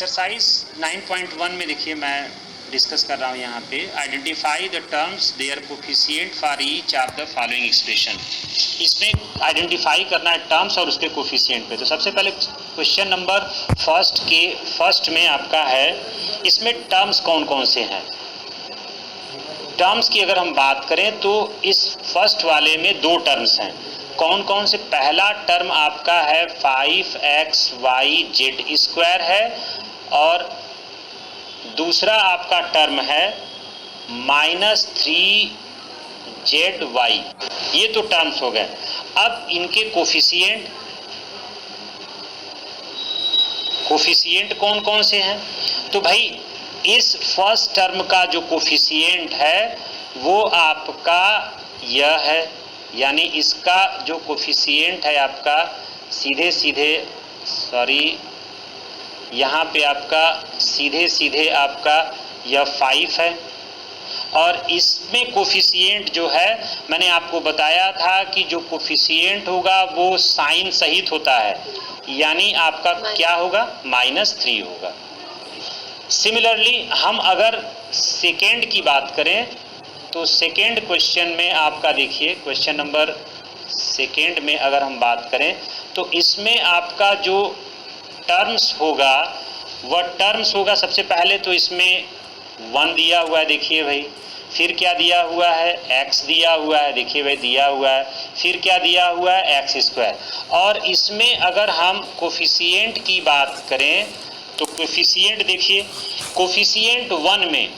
Exercise 9.1 में देखिए मैं डिस्कस कर रहा हूँ यहाँ पे, identify the terms their coefficient for each of the following expression. इसमें आइडेंटिफाई करना है टर्म्स और उसके कोफिशिएंट पे। तो सबसे पहले क्वेश्चन नंबर फर्स्ट में आपका है, इसमें टर्म्स कौन कौन से हैं। टर्म्स की अगर हम बात करें तो इस फर्स्ट वाले में दो टर्म्स हैं। कौन कौन से? पहला टर्म आपका है 5xyz² है और दूसरा आपका टर्म है -3zy। ये तो टर्म्स हो गए। अब इनके कोफिशिएंट कौन कौन से हैं? तो भाई इस फर्स्ट टर्म का जो कोफिशिएंट है वो आपका यह है, यानी इसका जो कोफिशिएंट है आपका यहाँ पे आपका सीधे आपका यह 5 है। और इसमें कोफिशिएंट जो है मैंने आपको बताया था कि जो कोफिशिएंट होगा वो साइन सहित होता है, यानी आपका क्या होगा? -3 होगा। सिमिलरली हम अगर सेकेंड की बात करें तो सेकेंड क्वेश्चन में आपका देखिए, क्वेश्चन नंबर सेकेंड में अगर हम बात करें तो इसमें आपका जो टर्म्स होगा वह टर्म्स होगा, सबसे पहले तो इसमें 1 दिया हुआ है, देखिए भाई। फिर क्या दिया हुआ है? x दिया हुआ है, देखिए भाई दिया हुआ है। फिर क्या दिया हुआ है? x²। और इसमें अगर हम कोफिशिएंट की बात करें तो कोफिशिएंट देखिए, कोफिशिएंट 1 में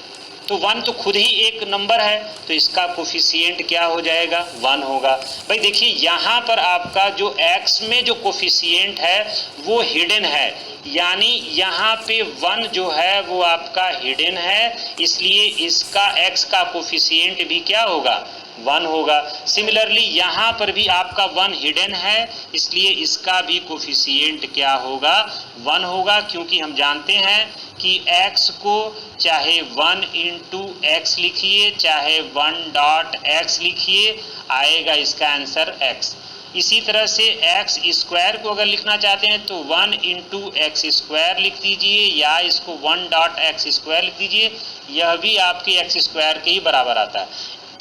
तो 1 तो खुद ही एक नंबर है, तो इसका कोफिशिएंट क्या हो जाएगा? 1 होगा। भाई देखिए यहाँ पर आपका जो x में जो कोफिशिएंट है वो हिडन है, यानी यहाँ पे 1 जो है वो आपका हिडन है, इसलिए इसका x का कोफिशिएंट भी क्या होगा? 1 होगा। सिमिलरली यहाँ पर भी आपका 1 हिडन है, इसलिए इसका भी कोफिशिएंट क्या होगा? 1 होगा, क्योंकि हम जानते हैं कि x को चाहे 1 × x लिखिए चाहे 1.x लिखिए, आएगा इसका आंसर x। इसी तरह से x² को अगर लिखना चाहते हैं तो 1 × x² लिख दीजिए या इसको 1.x² लिख दीजिए, यह भी आपके x² के ही बराबर आता है।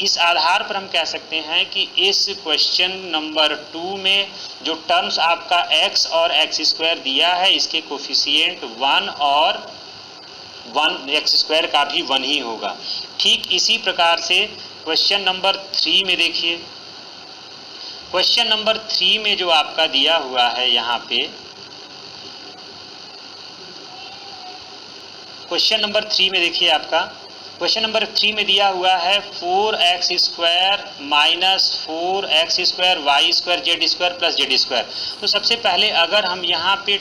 इस आधार पर हम कह सकते हैं कि इस क्वेश्चन नंबर 2 में जो टर्म्स आपका x और x² दिया है इसके कोफिशिएंट 1 और 1 x² का भी 1 ही होगा। ठीक इसी प्रकार से क्वेश्चन नंबर 3 में देखिए, क्वेश्चन नंबर 3 में जो आपका दिया हुआ है यहाँ पे, क्वेश्चन नंबर 3 में देखिए आपका क्वेश्चन नंबर 3 में दिया हुआ है 4x² - 4x² y² z² + z²। तो सबसे पहले अगर हम यहाँ पे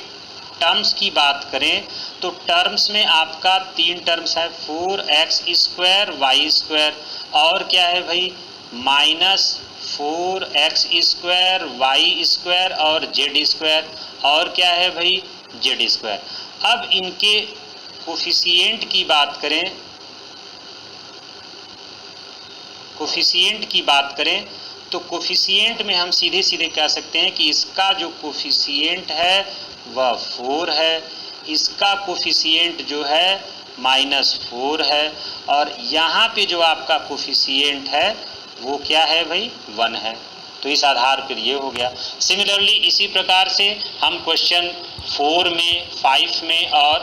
टर्म्स की बात करें तो टर्म्स में आपका 3 टर्म्स है, 4x² y² और क्या है भाई? -4x² y² और z² और क्या है भाई? z²। अब इनके कोफिशिएंट की बात करें तो कोफिशिएंट में हम सीधे कह सकते हैं कि इसका जो कोफिशिएंट है वह 4 है, इसका कोफिशिएंट जो है -4 है और यहाँ पे जो आपका कोफिशिएंट है वो क्या है भाई? 1 है। तो इस आधार पर ये हो गया। सिमिलरली इसी प्रकार से हम क्वेश्चन 4 में, 5 में और